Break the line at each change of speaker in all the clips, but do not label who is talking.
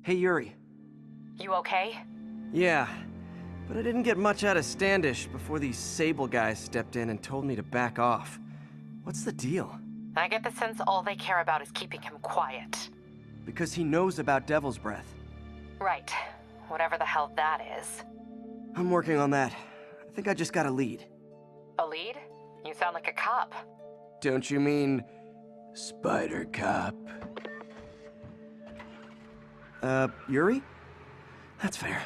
Hey, Yuri.
You okay?
Yeah, but I didn't get much out of Standish before these Sable guys stepped in and told me to back off. What's the deal?
I get the sense all they care about is keeping him quiet.
Because he knows about Devil's Breath.
Right. Whatever the hell that is.
I'm working on that. I think I just got a lead.
A lead? You sound like a cop.
Don't you mean... Spider Cop? Yuri? That's fair.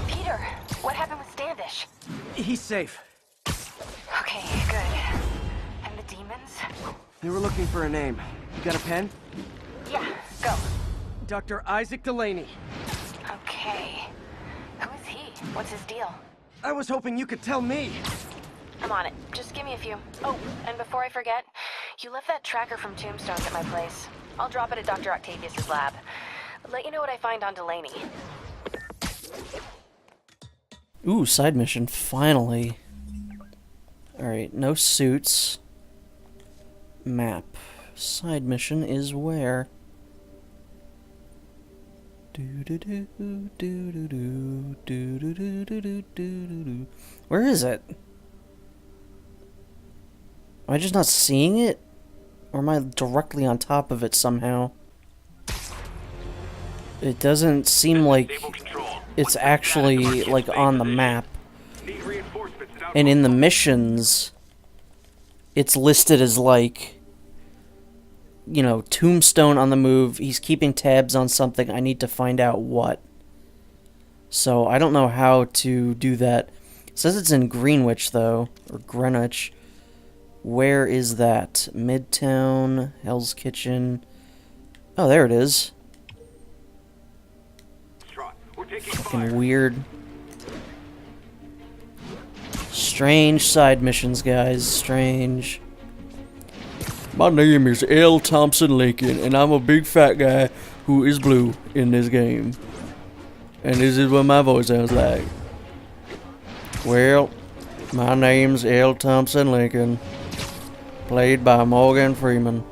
Peter, what happened with Standish?
He's safe.
Okay, good. And the demons?
They were looking for a name. You got a pen?
Yeah, go.
Dr. Isaac Delaney.
Okay. Who is he? What's his deal?
I was hoping you could tell me.
I'm on it. Just give me a few. Oh, and before I forget, you left that tracker from Tombstone at my place. I'll drop it at Dr. Octavius's lab. Let you know what I find on Delaney.
Ooh, side mission, finally. Alright, no suits. Map. Side mission is where? Where is it? Am I just not seeing it? Or am I directly on top of it somehow? It doesn't seem like it's actually, like, on the map. And in the missions, it's listed as, like, you know, Tombstone on the move. He's keeping tabs on something. I need to find out what. So, I don't know how to do that. It says it's in Greenwich, though. Or Greenwich. Where is that? Midtown, Hell's Kitchen. Oh, there it is. Fucking weird. Strange side missions, guys. Strange. My name is L. Thompson Lincoln, and I'm a big fat guy who is blue in this game. And this is what my voice sounds like. Well, my name's L. Thompson Lincoln. Played by Morgan Freeman.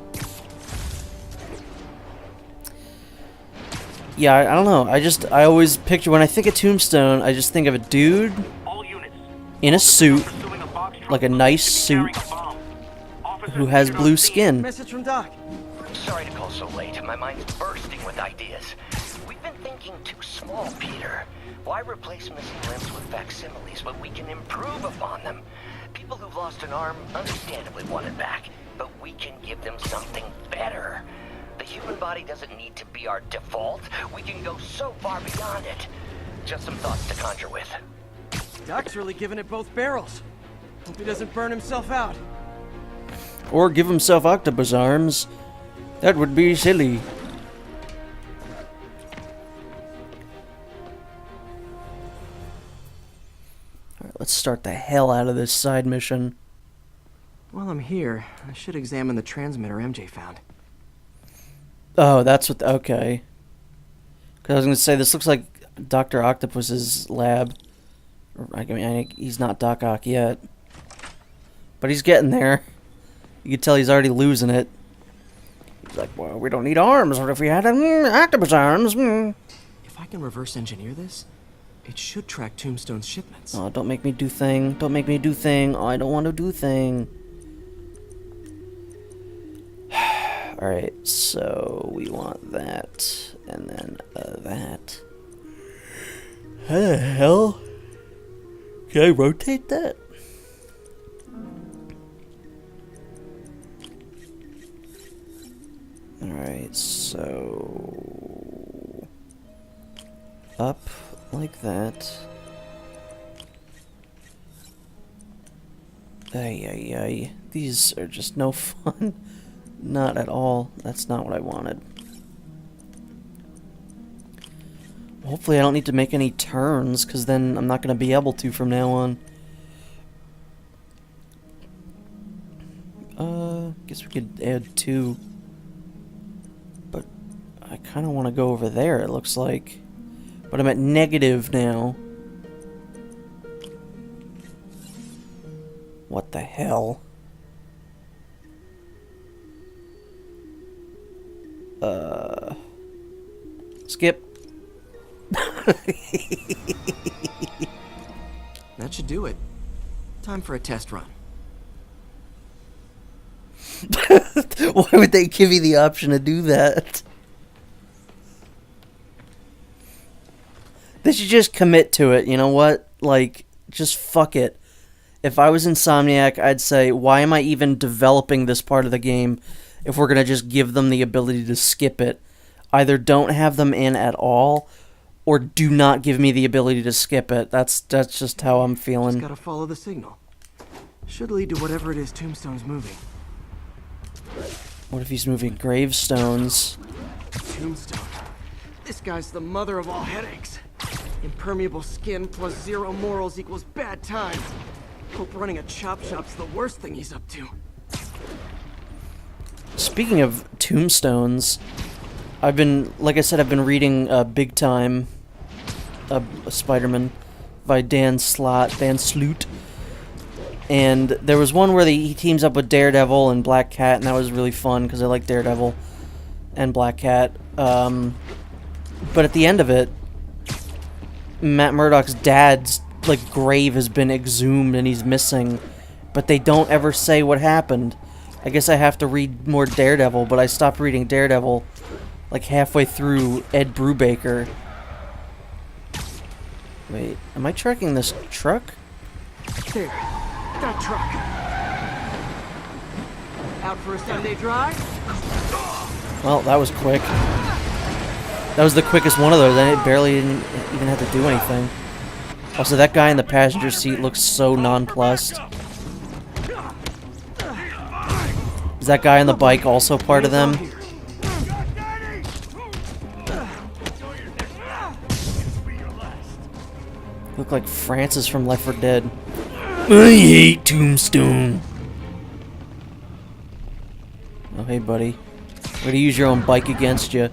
Yeah, I don't know. I always picture, when I think of Tombstone, I just think of a dude in a suit, like a nice suit, who has blue skin.
Message from Doc.
Sorry to call so late. My mind's bursting with ideas. We've been thinking too small, Peter. Why replace missing limbs with facsimiles when we can improve upon them? People who've lost an arm understandably want it back, but we can give them something better. The human body doesn't need to be our default. We can go so far beyond it. Just some thoughts to conjure with.
Doc's really giving it both barrels. Hope he doesn't burn himself out.
Or give himself octopus arms. That would be silly. Alright, let's start the hell out of this side mission.
While I'm here, I should examine the transmitter MJ found.
Oh, that's what... okay. Because I was going to say, this looks like Dr. Octopus's lab. I mean, he's not Doc Ock yet. But he's getting there. You can tell he's already losing it. He's like, well, we don't need arms. What if we had octopus arms?
If I can reverse engineer this, it should track Tombstone's shipments.
Oh, don't make me do thing. Don't make me do thing. Oh, I don't want to do thing. Alright, so we want that. And then that. How the hell? Can I rotate that? Alright, so... up like that. Ay, ay, ay. These are just no fun. Not at all. That's not what I wanted. Hopefully I don't need to make any turns, because then I'm not going to be able to from now on. Guess we could add 2. But I kind of want to go over there, it looks like. But I'm at negative now. What the hell? Skip.
That should do it. Time for a test run.
Why would they give you the option to do that? They should just commit to it, you know what? Like, just fuck it. If I was Insomniac, I'd say, why am I even developing this part of the game if we're gonna just give them the ability to skip it? Either don't have them in at all, or do not give me the ability to skip it. That's just how I'm feeling.
Just gotta follow the signal. Should lead to whatever it is Tombstone's moving.
What if he's moving gravestones?
Tombstone. This guy's the mother of all headaches. Impermeable skin plus zero morals equals bad time. Hope running a chop shop's the worst thing he's up to.
Speaking of tombstones, I've been reading Big Time, Spider-Man by Dan Slott, and there was one where he teams up with Daredevil and Black Cat, and that was really fun because I like Daredevil and Black Cat. But at the end of it, Matt Murdock's dad's grave has been exhumed and he's missing, but they don't ever say what happened. I guess I have to read more Daredevil, but I stopped reading Daredevil halfway through Ed Brubaker. Wait, am I tracking this truck?
There, that truck. Out for a Sunday drive?
Well, that was quick. That was the quickest one of those, and it barely even had to do anything. Also, that guy in the passenger seat looks so nonplussed. Is that guy on the bike also part of them? Look like Francis from Left 4 Dead. I hate Tombstone. Oh, hey, buddy. Way to use your own bike against you.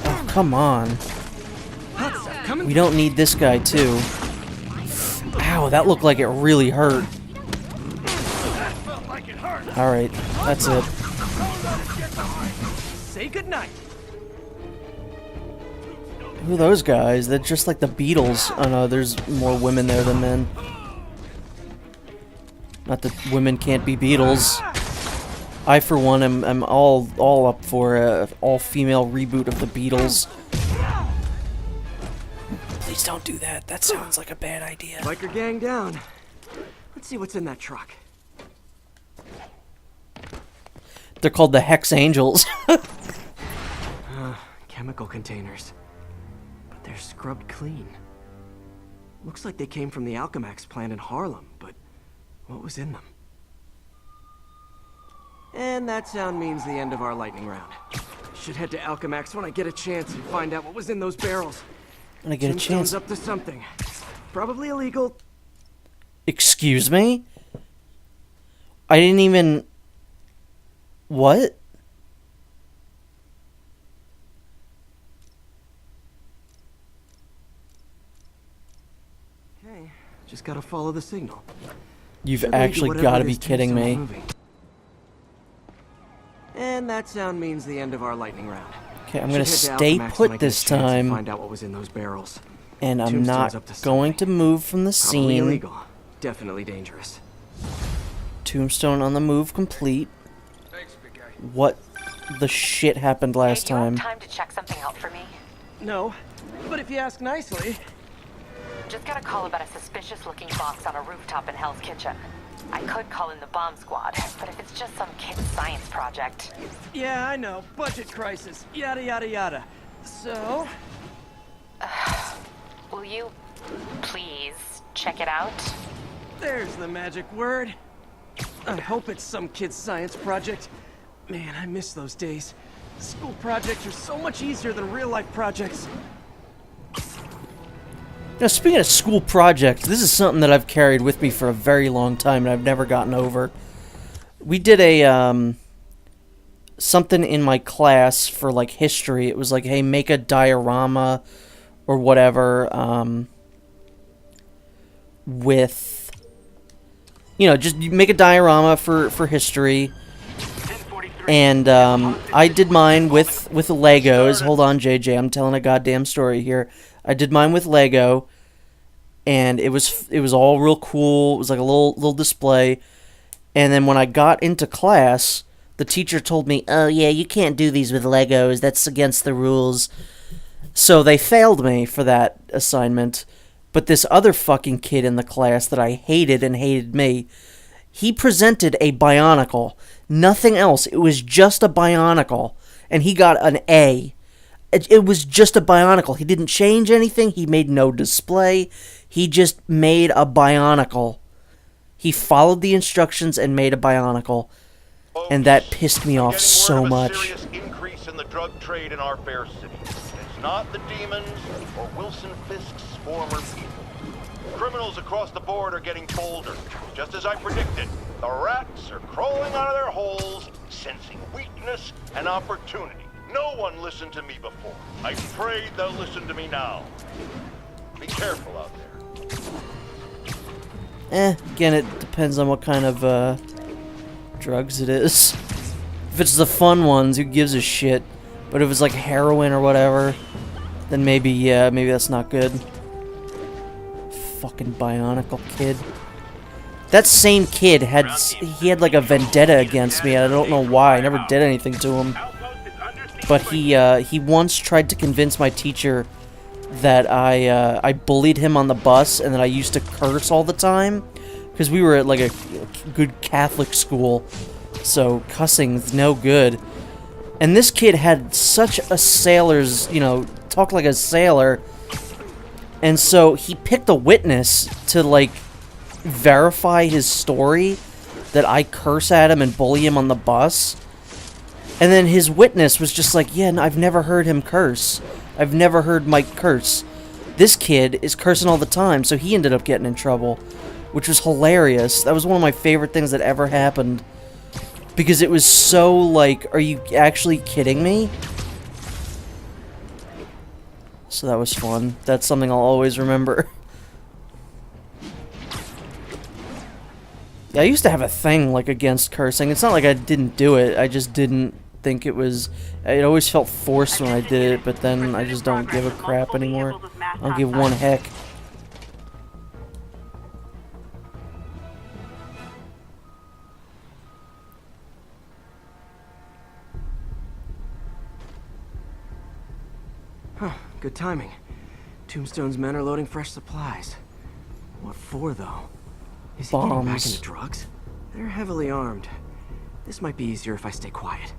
Oh, come on. We don't need this guy, too. Ow, that looked like it really hurt. Alright, that's it.
Say goodnight.
Who are those guys? They're just like the Beatles. Oh no, there's more women there than men. Not that women can't be Beatles. I, for one, am all up for a all-female reboot of the Beatles. Please don't do that. That sounds like a bad idea.
Biker gang down. Let's see what's in that truck.
They're called the Hex Angels.
Chemical containers. But they're scrubbed clean. Looks like they came from the Alchemax plant in Harlem, but what was in them? And that sound means the end of our lightning round. Should head to Alchemax when I get a chance and find out what was in those barrels.
When I get a chance.
Up to something. Probably illegal.
Excuse me? I didn't even... What?
Okay, just gotta follow the signal.
You've actually gotta be kidding me.
And that sound means the end of our lightning round.
Okay, I'm gonna stay put this time.
Find out what was in those barrels.
And I'm not going to move from the scene.
Probably illegal. Definitely dangerous.
Tombstone on the move complete. What the shit happened last time?
Do you have time to check something out for me?
No, but if you ask nicely.
Just got a call about a suspicious-looking box on a rooftop in Hell's Kitchen. I could call in the bomb squad, but if it's just some kid's science project...
Yeah, I know. Budget crisis. Yada, yada, yada. So...
will you please check it out?
There's the magic word. I hope it's some kid's science project. Man, I miss those days. School projects are so much easier than real-life projects.
Now, speaking of school projects, this is something that I've carried with me for a very long time and I've never gotten over. We did a, something in my class for, history. It was like, hey, make a diorama or whatever, with, just make a diorama for history And I did mine with Legos. Hold on, JJ, I'm telling a goddamn story here. I did mine with Lego, and it was all real cool. It was like a little display. And then when I got into class, the teacher told me, "Oh yeah, you can't do these with Legos. That's against the rules." So they failed me for that assignment. But this other fucking kid in the class that I hated and hated me, he presented a Bionicle. Nothing else. It was just a Bionicle. And he got an A. It was just a Bionicle. He didn't change anything. He made no display. He just made a Bionicle. He followed the instructions and made a Bionicle. And that pissed me off so much.
Serious increase in the drug trade in our fair city. It's not the demons or Wilson Fisk's former people. Criminals across the board are getting bolder. Just as I predicted, the rats are crawling out of their holes, sensing weakness and opportunity. No one listened to me before. I pray they'll listen to me now. Be careful out there.
Again, it depends on what kind of, drugs it is. If it's the fun ones, who gives a shit? But if it's like heroin or whatever, then maybe, yeah, maybe that's not good. Fucking Bionicle kid. That same kid had like a vendetta against me, and I don't know why. I never did anything to him. But he once tried to convince my teacher that I bullied him on the bus and that I used to curse all the time. Because we were at like a good Catholic school, so cussing's no good. And this kid had such a sailor's, talk like a sailor. And so he picked a witness to, like, verify his story that I curse at him and bully him on the bus. And then his witness was just like, yeah, no, I've never heard him curse. I've never heard Mike curse. This kid is cursing all the time, so he ended up getting in trouble, which was hilarious. That was one of my favorite things that ever happened. Because it was so, like, are you actually kidding me? So that was fun. That's something I'll always remember. Yeah, I used to have a thing, like, against cursing. It's not like I didn't do it. I just didn't think it was... It always felt forced when I did it, but then I just don't give a crap anymore. I don't give one heck.
Huh, good timing. Tombstone's men are loading fresh supplies. What for, though? Is he getting back into drugs? They're heavily armed. This might be easier if I stay quiet.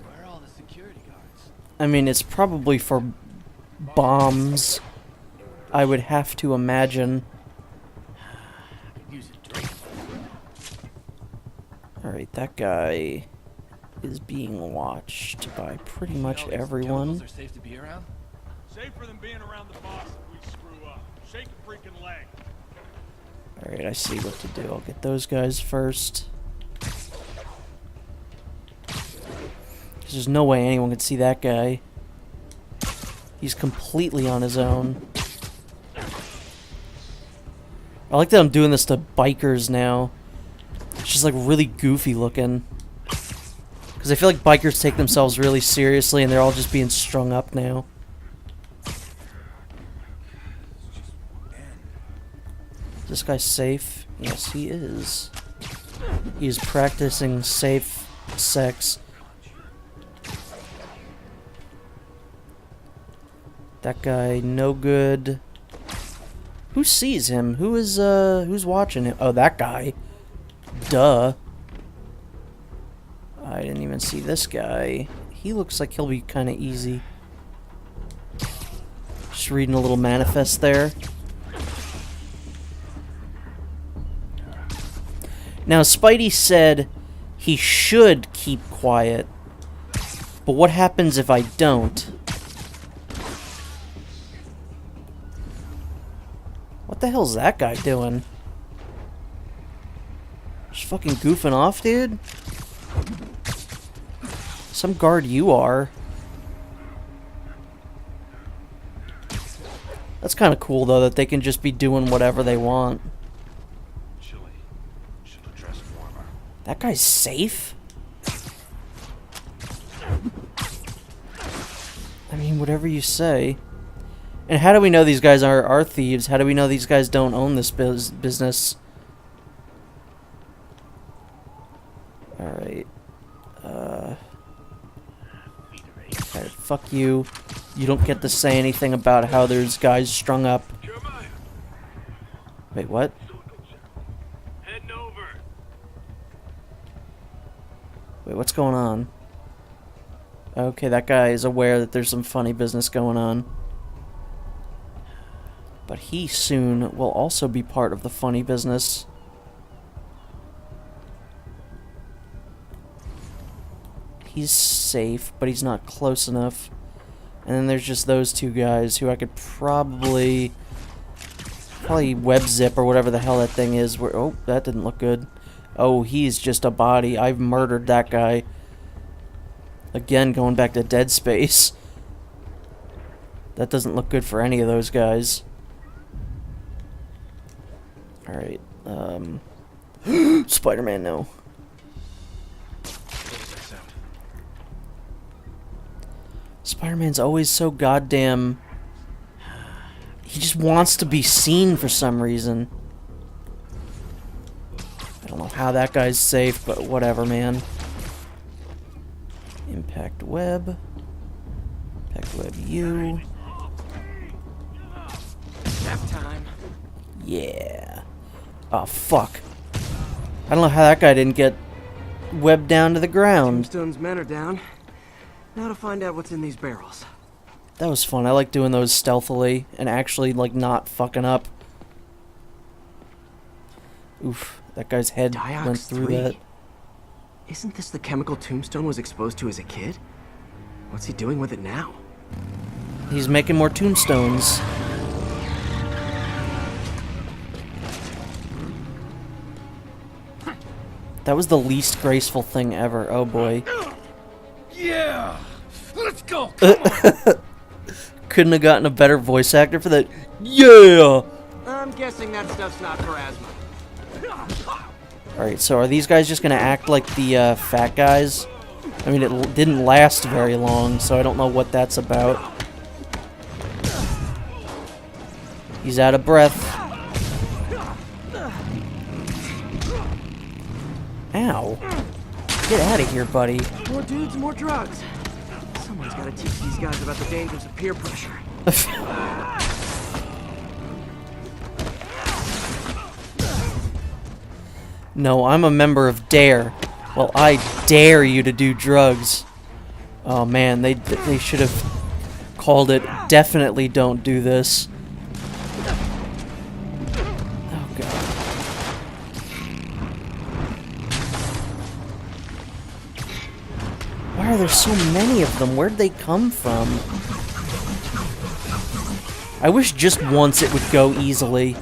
Where are all the security guards?
I mean, it's probably for bombs. I would have to imagine. Alright, that guy is being watched by pretty much everyone.
Are safe to be around?
Safer than being around the boss if we screw up. Shake a freaking leg.
Alright, I see what to do. I'll get those guys first. There's no way anyone could see that guy. He's completely on his own. I like that I'm doing this to bikers now. It's just like really goofy looking. Because I feel like bikers take themselves really seriously and they're all just being strung up now. Is this guy safe? Yes, he is. He is practicing safe sex. That guy, no good. Who sees him? Who's watching him? Oh, that guy. Duh. I didn't even see this guy. He looks like he'll be kind of easy. Just reading a little manifest there. Now, Spidey said he should keep quiet. But what happens if I don't? What the hell's that guy doing? Just fucking goofing off, dude? Some guard you are. That's kind of cool, though, that they can just be doing whatever they want.
Should have dressed warmer.
That guy's safe? I mean, whatever you say. And how do we know these guys are thieves? How do we know these guys don't own this business? Alright. Alright, fuck you. You don't get to say anything about how there's guys strung up. Wait, what?
Heading over.
Wait, what's going on? Okay, that guy is aware that there's some funny business going on. But he soon will also be part of the funny business. He's safe, but he's not close enough. And then there's just those two guys who I could probably web zip or whatever the hell that thing is. Oh, that didn't look good. Oh, he's just a body. I've murdered that guy. Again, going back to Dead Space. That doesn't look good for any of those guys. Alright, Spider-Man, no. Spider-Man's always so goddamn... He just wants to be seen for some reason. I don't know how that guy's safe, but whatever, man. Impact web. Impact web U.
Nap time.
Yeah. Oh, fuck. I don't know how that guy didn't get webbed down to the ground.
Tombstone's men are down. Now to find out what's in these barrels.
That was fun. I like doing those stealthily and actually, like, not fucking up. Oof. That guy's head went through that.
Isn't this the chemical Tombstone was exposed to as a kid? What's he doing with it now?
He's making more tombstones. That was the least graceful thing ever. Oh boy.
Yeah! Let's go!
Couldn't have gotten a better voice actor for that. Yeah!
I'm guessing that stuff's not for asthma.
Alright, so are these guys just gonna act like the fat guys? I mean, it didn't last very long, so I don't know what that's about. He's out of breath. Ow. Get out of here, buddy.
More dudes, more drugs. Someone's gotta teach these guys about the dangers of peer pressure.
No, I'm a member of DARE. Well, I dare you to do drugs. Oh man, they should have called it definitely don't do this. Oh god. Why are there so many of them? Where'd they come from? I wish just once it would go easily.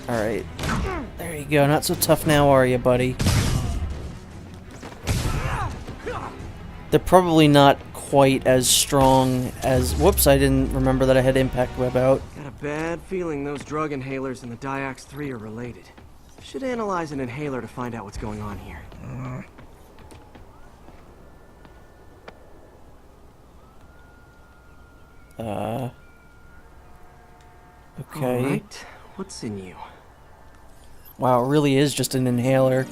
Alright. There you go. Not so tough now, are you, buddy? They're probably not quite as strong as... Whoops, I didn't remember that I had Impact Web out.
Got a bad feeling those drug inhalers and the Diox 3 are related. Should analyze an inhaler to find out what's going on here.
Okay.
Alright, what's in you?
Wow, it really is just an inhaler.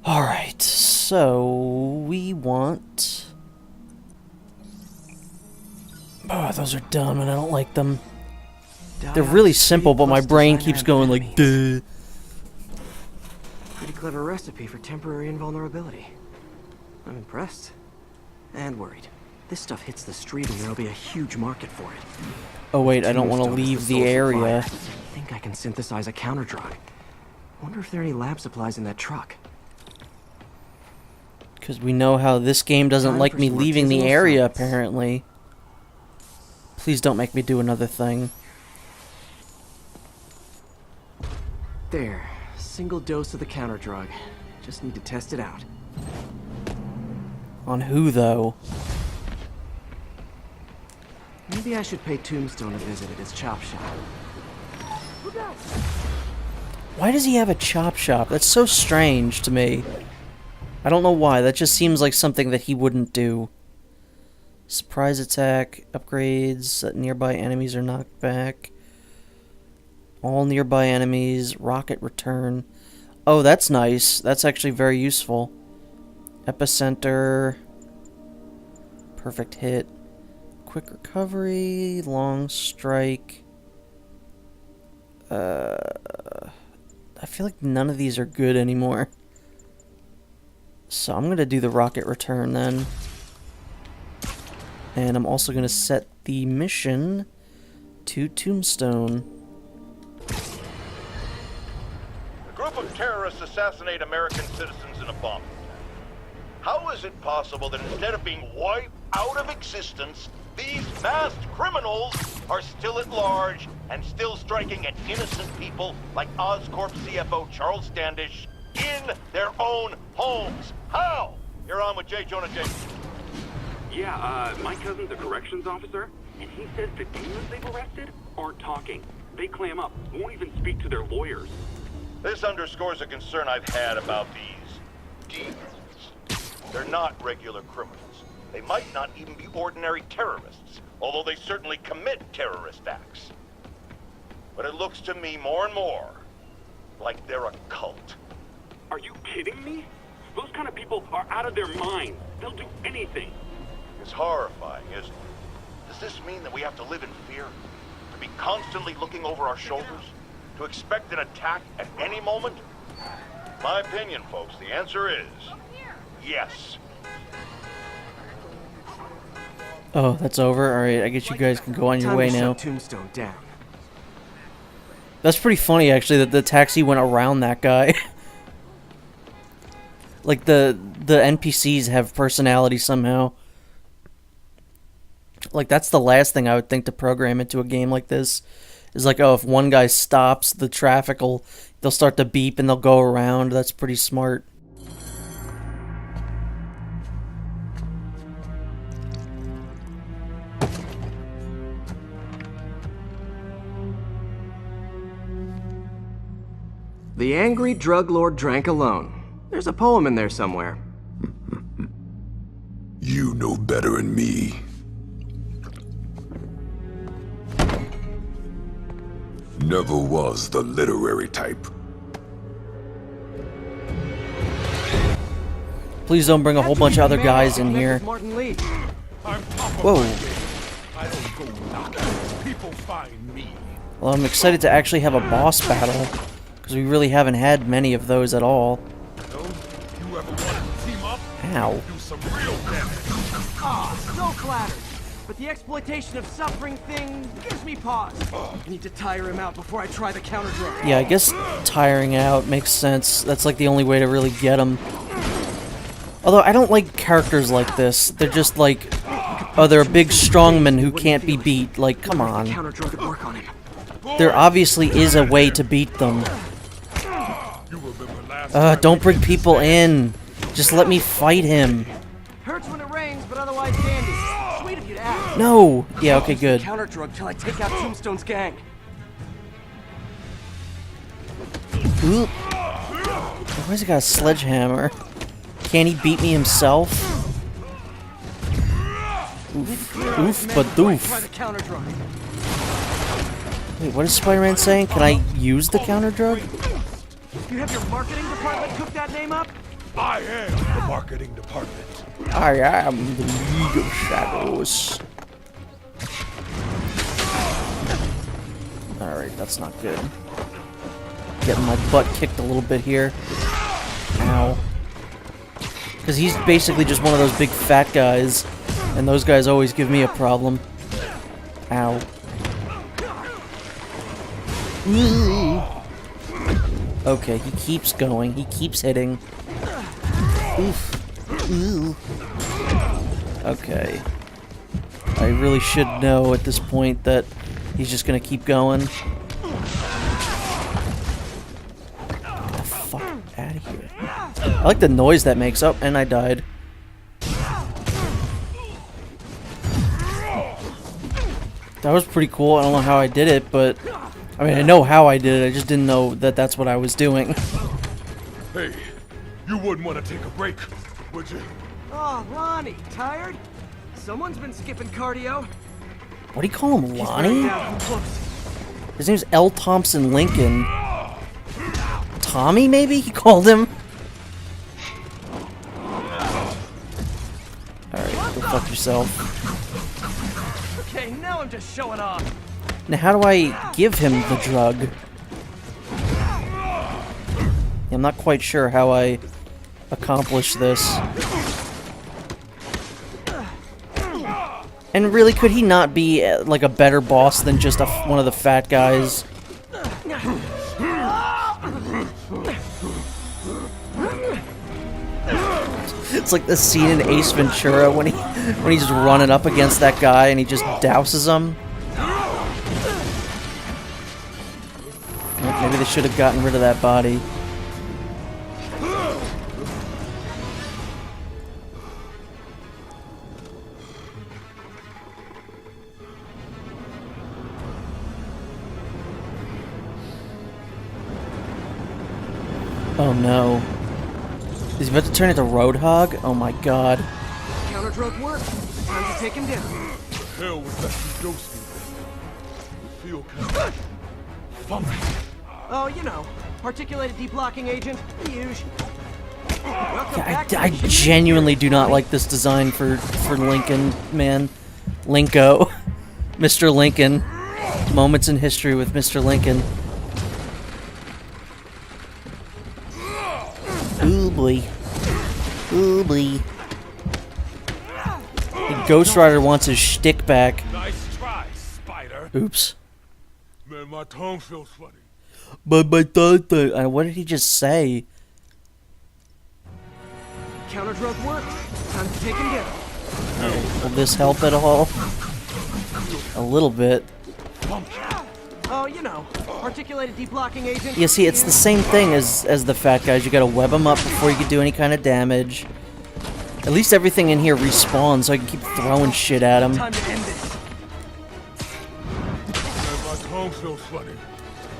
Alright, so we want... Oh, those are dumb and I don't like them. They're really simple, but my brain keeps going like, duh.
Pretty clever recipe for temporary invulnerability. I'm impressed. And worried. This stuff hits the street and there'll be a huge market for it.
Oh wait, I don't want to
Tombstone is
leave
the
the
sole
area.
supplier. I think I can synthesize a counter drug. Wonder if there are any lab supplies in that truck.
Because we know how this game doesn't
Time
like
for
me
some
leaving the
artisanal
area,
science.
apparently. Please don't make me do another thing.
There. Single dose of the counter drug. Just need to test it out.
On who, though?
Maybe I should pay Tombstone a visit at his chop shop.
Why does he have a chop shop? That's so strange to me. I don't know why. That just seems like something that he wouldn't do. Surprise attack, upgrades, that nearby enemies are knocked back. All nearby enemies, rocket return. Oh, that's nice. That's actually very useful. Epicenter. Perfect hit. Quick recovery, long strike. I feel like none of these are good anymore. So I'm going to do the rocket return then. And I'm also going to set the mission to Tombstone.
A group of terrorists assassinate American citizens in a bomb. How is it possible that instead of being wiped out of existence, these masked criminals are still at large and still striking at innocent people like Oscorp CFO Charles Standish in their own homes? How? You're on with J. Jonah Jameson.
Yeah, my cousin's a corrections officer, and he says the demons they've arrested aren't talking. They clam up, won't even speak to their lawyers.
This underscores a concern I've had about these demons. They're not regular criminals. They might not even be ordinary terrorists, although they certainly commit terrorist acts. But it looks to me more and more like they're a cult.
Are you kidding me? Those kind of people are out of their minds. They'll do anything.
It's horrifying, isn't it? Does this mean that we have to live in fear? To be constantly looking over our shoulders? To expect an attack at any moment? My opinion, folks, the answer is yes.
Oh, that's over? Alright, I guess you guys can go on your
Time
way
to
now.
shut Tombstone down.
That's pretty funny, actually, that the taxi went around that guy. Like, the NPCs have personality somehow. Like, that's the last thing I would think to program into a game like this. Is like, oh, if one guy stops, the traffic they'll start to beep and they'll go around. That's pretty smart.
The angry drug lord drank alone. There's a poem in there somewhere.
You know better than me. Never was the literary type.
Please don't bring a whole bunch of other guys in here.
Martin Lee.
Whoa.
I don't go knocking. People find me.
Well, I'm excited to actually have a boss battle, because we really haven't had many of those at all.
So, you ever wanted to team up?
Ow.
Do some real damage.
Ah, so flattered. But the exploitation of suffering thing gives me pause. I need to tire him out before I try the counter drug.
Yeah, I guess tiring out makes sense. That's like the only way to really get him. Although I don't like characters like this. They're just like, oh, they're a big strongman who can't be beat. Like, come on.
Counter drug would work on him.
There obviously is a way to beat them.
You remember last time
Don't bring people in. Just let me fight him.
Hurts when it rains, but otherwise dandy. Sweet of you to ask.
No! Yeah, okay, good.
Counter drug till I take out Tombstone's gang.
Oop. Why has he got a sledgehammer? Can he beat me himself? Oof. Oof, but
Try
doof.
the counter drug.
Wait, what is Spider-Man saying? Can I use the counter drug?
You have your marketing department cook that name up?
I am the marketing department.
I am the League of Shadows. Alright, that's not good. Getting my butt kicked a little bit here. Ow. Because he's basically just one of those big fat guys, and those guys always give me a problem. Ow. Ooh. Okay, he keeps going. He keeps hitting. Oof. Ooh. Okay. I really should know at this point that he's just gonna keep going. Get the fuck out of here. I like the noise that makes. Oh, and I died. That was pretty cool. I don't know how I did it, but I mean, I know how I did it, I just didn't know that that's what I was doing.
Hey, you wouldn't want to take a break, would you?
Oh, Lonnie, tired? Someone's been skipping cardio.
What do you call him, Lonnie?
Down close.
His name's L. Thompson Lincoln. Tommy, maybe? He called him? Alright, go fuck yourself.
Okay, now I'm just showing off.
Now, how do I give him the drug? I'm not quite sure how I accomplish this. And really, could he not be like a better boss than just one of the fat guys? It's like the scene in Ace Ventura when he's running up against that guy and he just douses him. Maybe they should have gotten rid of that body. Oh no. Is he about to turn into Roadhog? Oh my god.
Counter drug work. Time to take him down.
Hell was that you dosed me with? You feel kind of funky.
Oh, you know, particulated deblocking agent. Huge.
I genuinely do not like this design for Lincoln, man. Linko. Mr. Lincoln. Moments in history with Mr. Lincoln. Ooh boy. Ooh boy. The Ghost Rider wants his shtick back.
Nice try, Spider.
Oops.
Man, my tongue feels funny.
But my tongue. What did he just say?
Counter drug work. Time to take him down.
Will this help at all? A little bit.
Oh, you know, particulated deblocking agent.
Yeah, see, it's the same thing as the fat guys. You gotta web them up before you can do any kind of damage. At least everything in here respawns, so I can keep throwing shit at them.
Time to end this.
Man, my tongue feels funny.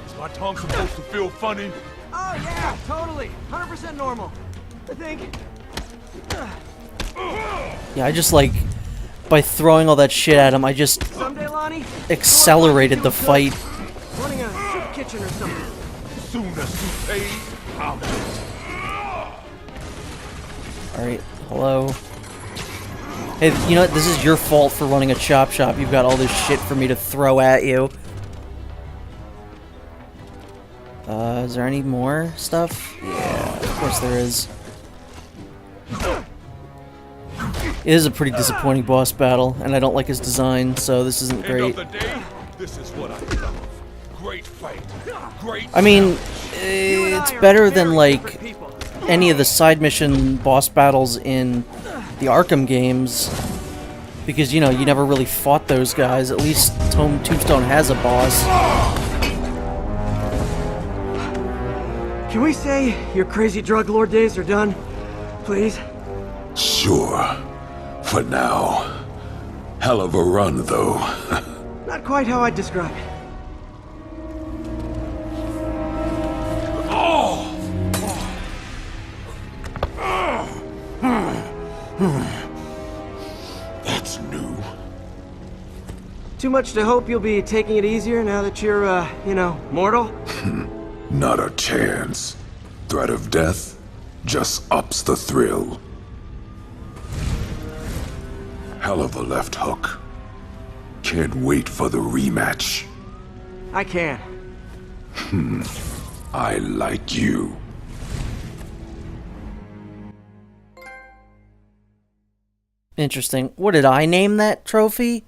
Is my tongue supposed to feel funny?
Oh yeah, totally. 100% normal. I think.
Yeah, I just like by throwing all that shit at him, I just
Someday, Lonnie,
accelerated the fight.
running a soup kitchen or something.
Soon as you pay, I'll
Alright, hello. Hey, you know what? This is your fault for running a chop shop. You've got all this shit for me to throw at you. Is there any more stuff? Yeah, of course there is. It is a pretty disappointing boss battle, and I don't like his design, so this isn't great.
End of the day, this is what I love. Great fight. Great.
I mean, it's better than, like, any of the side mission boss battles in the Arkham games. Because, you know, you never really fought those guys. At least Tombstone has a boss.
Can we say your crazy drug lord days are done? Please?
Sure. For now. Hell of a run, though.
Not quite how I'd describe it.
That's new.
Too much to hope you'll be taking it easier now that you're, you know, mortal?
Not a chance. Threat of death just ups the thrill. Hell of a left hook. Can't wait for the rematch.
I can.
I like you.
Interesting. What did I name that trophy?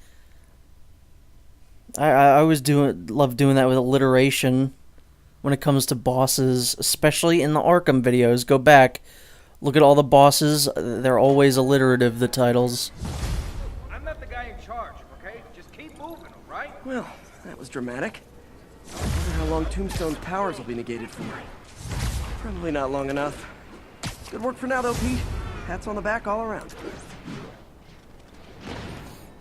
I always love doing that with alliteration when it comes to bosses, especially in the Arkham videos. Go back, look at all the bosses. They're always alliterative, the titles.
I'm not the guy in charge, okay? Just keep moving, right?
Well, that was dramatic. I wonder how long Tombstone's powers will be negated for. Probably not long enough. Good work for now, though, Pete. Pats on the back all around.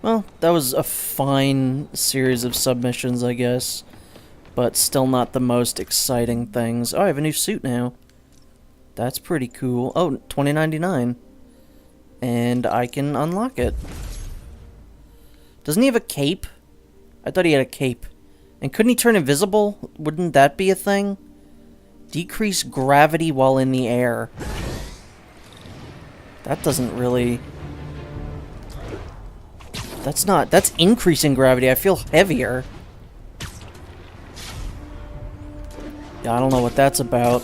Well, that was a fine series of submissions, I guess. but still not the most exciting things. Oh, I have a new suit now. That's pretty cool. Oh, $20.99. And I can unlock it. Doesn't he have a cape? I thought he had a cape. And couldn't he turn invisible? Wouldn't that be a thing? Decrease gravity while in the air. That doesn't really... That's increasing gravity. I feel heavier. Yeah, I don't know what that's about.